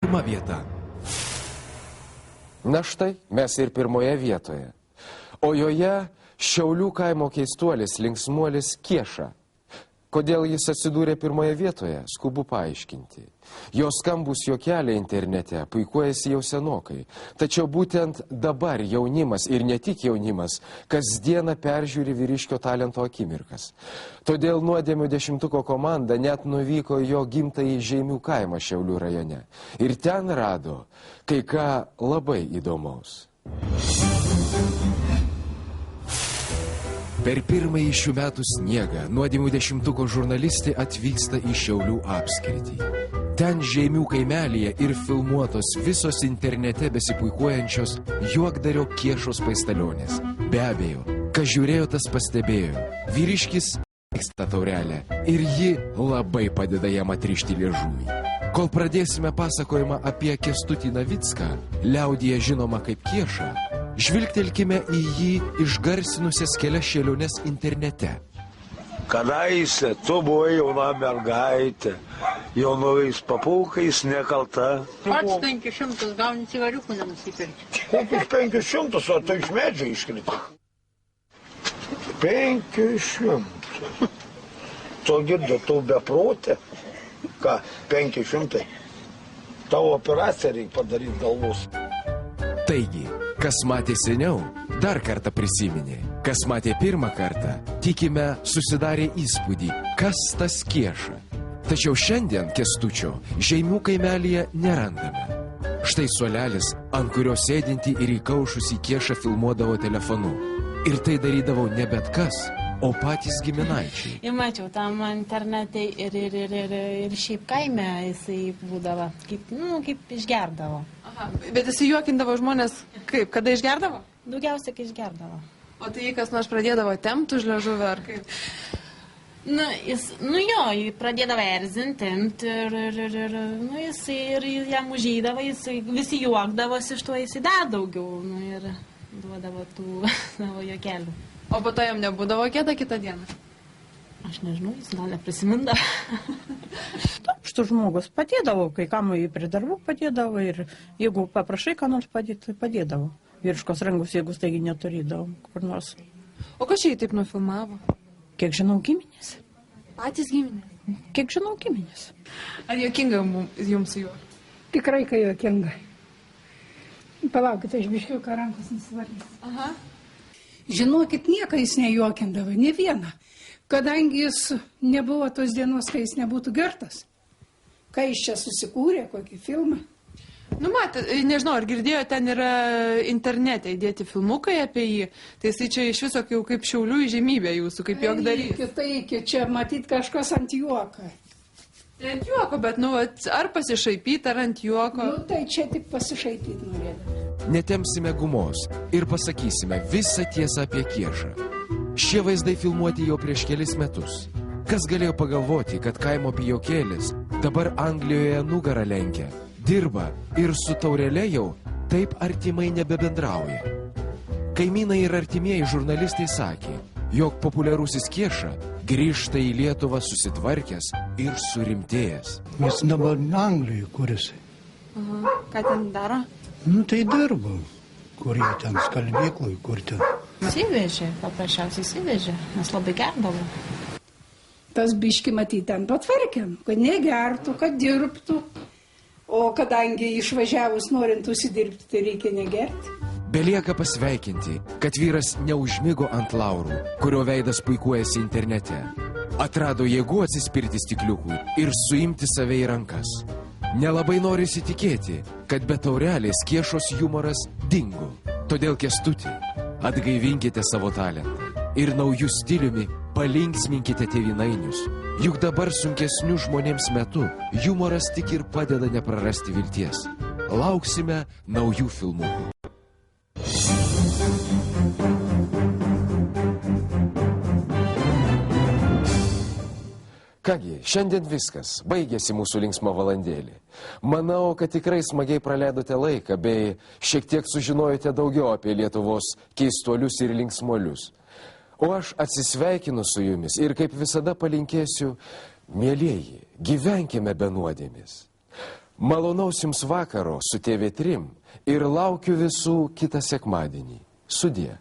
Pirma vieta. Na štai, mes ir pirmoje vietoje. O joje Šiaulių kaimo keistuolis, linksmuolis Kieša. Kodėl jis atsidūrė pirmoje vietoje, skubu paaiškinti. Jo skambus juokeliai internete puikuojasi jau senokai. Tačiau būtent dabar jaunimas ir ne tik jaunimas kasdieną peržiūri vyriškio talento akimirkas. Todėl Nuodėmių 10-ko komanda net nuvyko į jo gimtąjį Žeimių kaimą Šiaulių rajone. Ir ten rado kai ką labai įdomaus. Per pirmąjį šių metų sniegą Nuodėmių 10-ko žurnalistė atvyksta į Šiaulių apskritį. Ten Žeimių kaimelyje ir filmuotos visos internete besipuikuojančios juokdario Kiešos paistalionės. Be abejo, kas žiūrėjo, tas pastebėjo. Vyriškis mėgsta taurelę ir ji labai padeda jam atrišti liežuvį. Kol pradėsime pasakojimą apie Kęstutį Navicką, liaudyje žinoma kaip Kiešą, žvilgtelkime į jį išgarsinusias kelias šėliones internete. Kadaise tu buvai jauna mergaitė, jaunais papūkais nekalta. Pats 500 gauni cigariukų nenusipirkti. Kokius 500, o tai iš medžio iškrito? 500. Tu girdi, tu beprotė. Ką, 500? Tavo operaciją reikia padaryti galvos. Taigi, kas matė seniau, dar kartą prisiminė. Kas matė pirmą kartą, tikime, susidarė įspūdį, kas tas Kieša. Tačiau šiandien Kęstučio Žeimių kaimelyje nerandame. Štai suolelis, ant kurio sėdinti ir įkaušusi Kiešą filmuodavo telefonu. Ir tai darydavo ne bet kas, o patys giminaičiai. Ir mačiau tam internete ir šiaip kaime jisai būdavo, kaip išgerdavo. Aha, bet jisai juokindavo žmonės kaip, kada išgerdavo? Daugiausia, kai išgerdavo. O tai kas nors pradėdavo tempt už liežuvį ar kaip? Jį pradėdavo erzinti, tempt jisai ir jam užeidavo, visi juokdavosi iš to, jisai dar daugiau ir duodavo tų savo juokelių. O po to jam nebūdavo gėda kitą dieną? Aš nežinau, jis gal neprisimindavo. Šitas žmogus padėdavo, kai kam jį prie darbų padėdavo ir jeigu paprašai, ką nors padėti, tai padėdavo. Vyriškos rangus, jeigu staigi neturėdavo kur nors. O kas čia jį taip nufilmavo? Kiek žinau, giminės. Patys giminės? Kiek žinau, giminės. Ar juokinga jums su juo? Tikrai, kai juokinga. Palaukit, aš biškiuką rankos nusivarys. Aha. Žinokit, nieką jis nejuokindavo, ne vieną. Kadangi jis nebuvo tos dienos, kai jis nebūtų girtas. Kai jis čia susikūrė, kokį filmą. Nežinau, ar girdėjo, ten yra internete įdėti filmukai apie jį. Tai jisai čia iš viso kaip Šiaulių įžymybė jūsų, kaip juokdarys. Taigi, čia matyt kažkas ant juoko. Ant juoko, bet ar pasišaipyti, ar ant juoko? Tai čia tik pasišaipyti norėdami. Netempsime gumos ir pasakysime visą tiesą apie Kiešą. Šie vaizdai filmuoti jau prieš kelis metus. Kas galėjo pagalvoti, kad kaimo pijokėlis dabar Anglijoje nugarą lenkia, dirba ir su taurele jau taip artimai nebebendrauja. Kaimynai ir artimieji žurnalistai sakė, jog populiarusis Kieša grįžta į Lietuvą susitvarkęs ir surimtėjęs. Jis dabar Anglijoje kuriasi. Ką ten daro? Tai dirba. Kur jie ten skalbyklai, kur ten. Įsivežė, paprasčiausiai įsivežė, nes labai gerdavo. Tas biški matyti ten patvarkėm, kad negertų, kad dirbtų. O kadangi išvažiavus norint užsidirbti, tai reikia negerti. Belieka pasveikinti, kad vyras neužmigo ant laurų, kurio veidas puikuojasi internete. Atrado jėgų atsispirti stikliukui ir suimti save į rankas. Nelabai norisi tikėti, kad be taurelės Kiešos humoras dingo. Todėl, Kęstutį, atgaivinkite savo talentą ir naujų stiliumi palinksminkite tėvynainius. Juk dabar sunkesnių žmonėms metu humoras tik ir padeda neprarasti vilties. Lauksime naujų filmukų. Kągi, šiandien viskas. Baigėsi mūsų linksma valandėlė. Manau, kad tikrai smagiai praleidote laiką, bei šiek tiek sužinojote daugiau apie Lietuvos keistuolius ir linksmuolius. O aš atsisveikinu su jumis ir kaip visada palinkėsiu, mielieji, gyvenkime be nuodėmės. Malonaus jums vakaro su TV3 ir laukiu visų kitą sekmadienį. Sudie.